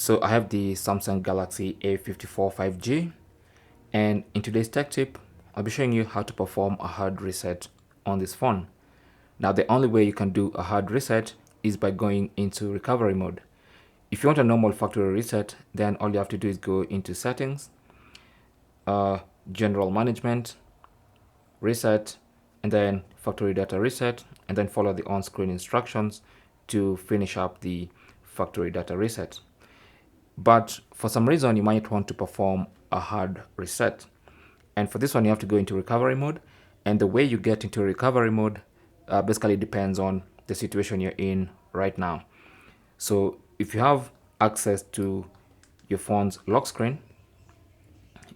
So I have the Samsung Galaxy A54 5G, and in today's tech tip, I'll be showing you how to perform a hard reset on this phone. Now, the only way you can do a hard reset is by going into recovery mode. If you want a normal factory reset, then all you have to do is go into settings, general management, reset, and then factory data reset, and then follow the on-screen instructions to finish up the factory data reset. But for some reason, you might want to perform a hard reset. And for this one, you have to go into recovery mode. And the way you get into recovery mode basically depends on the situation you're in right now. So if you have access to your phone's lock screen,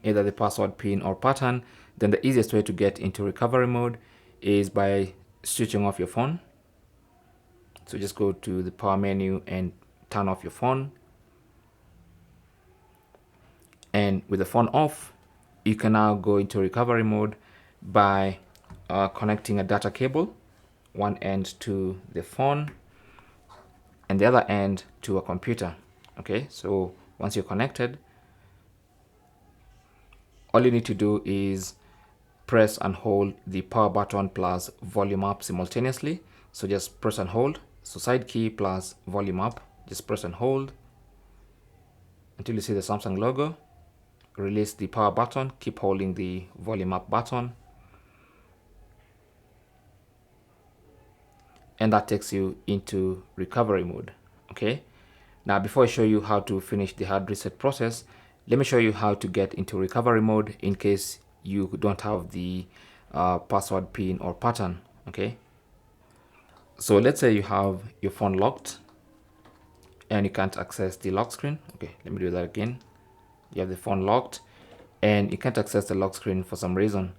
either the password, pin, or pattern, then the easiest way to get into recovery mode is by switching off your phone. So just go to the power menu and turn off your phone. And with the phone off, you can now go into recovery mode by connecting a data cable, one end to the phone and the other end to a computer. Okay, so once you're connected, all you need to do is press and hold the power button plus volume up simultaneously. So just press and hold. So side key plus volume up, just press and hold until you see the Samsung logo. Release the power button, keep holding the volume up button, and that takes you into recovery mode. Okay, now before I show you how to finish the hard reset process, let me show you how to get into recovery mode in case you don't have the password, pin, or pattern. Okay, so let's say you have your phone locked and you can't access the lock screen. Okay, let me do that again. You have the phone locked and you can't access the lock screen for some reason.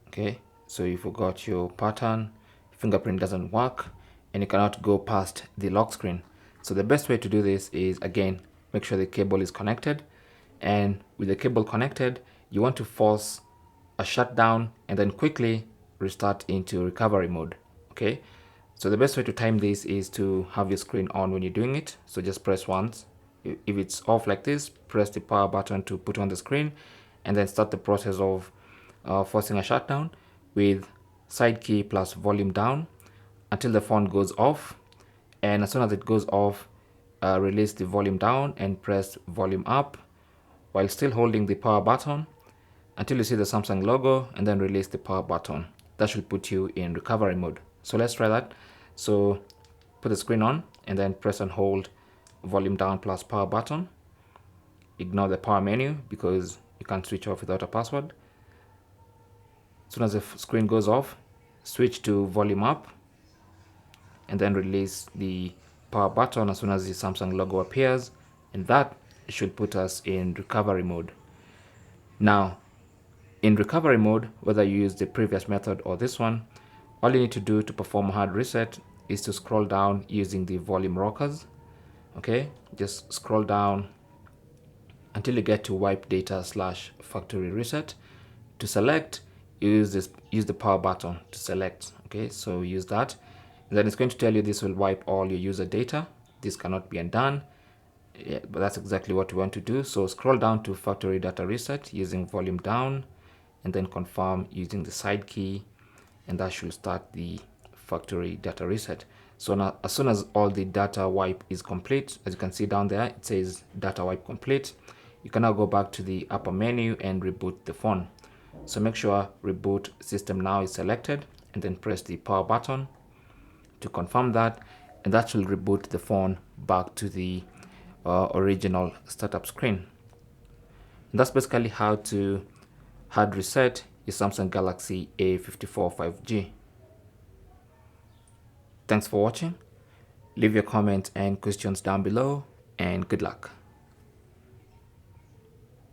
Okay, so you forgot your pattern, fingerprint doesn't work, and you cannot go past the lock screen. So the best way to do this is, again, make sure the cable is connected. And with the cable connected, you want to force a shutdown and then quickly restart into recovery mode. Okay, so the best way to time this is to have your screen on when you're doing it. So just press once. If it's off like this, press the power button to put on the screen and then start the process of forcing a shutdown with side key plus volume down until the phone goes off. And as soon as it goes off, release the volume down and press volume up while still holding the power button until you see the Samsung logo, and then release the power button. That should put you in recovery mode. So let's try that. So put the screen on and then press and hold volume down plus power button. Ignore the power menu because you can't switch off without a password. As soon as the screen goes off, switch to volume up and then release the power button as soon as the Samsung logo appears, and that should put us in recovery mode. Now, in recovery mode, whether you use the previous method or this one, all you need to do to perform a hard reset is to scroll down using the volume rockers. Okay, just scroll down until you get to wipe data / factory reset. To select, use the power button to select. Okay, so use that. And then it's going to tell you this will wipe all your user data. This cannot be undone. Yeah, but that's exactly what we want to do. So scroll down to factory data reset using volume down and then confirm using the side key, and that should start the factory data reset. So now as soon as all the data wipe is complete, as you can see down there, it says data wipe complete. You can now go back to the upper menu and reboot the phone. So make sure reboot system now is selected and then press the power button to confirm that, and that will reboot the phone back to the original startup screen. And that's basically how to hard reset your Samsung Galaxy A54 5G. Thanks for watching. Leave your comments and questions down below, and good luck.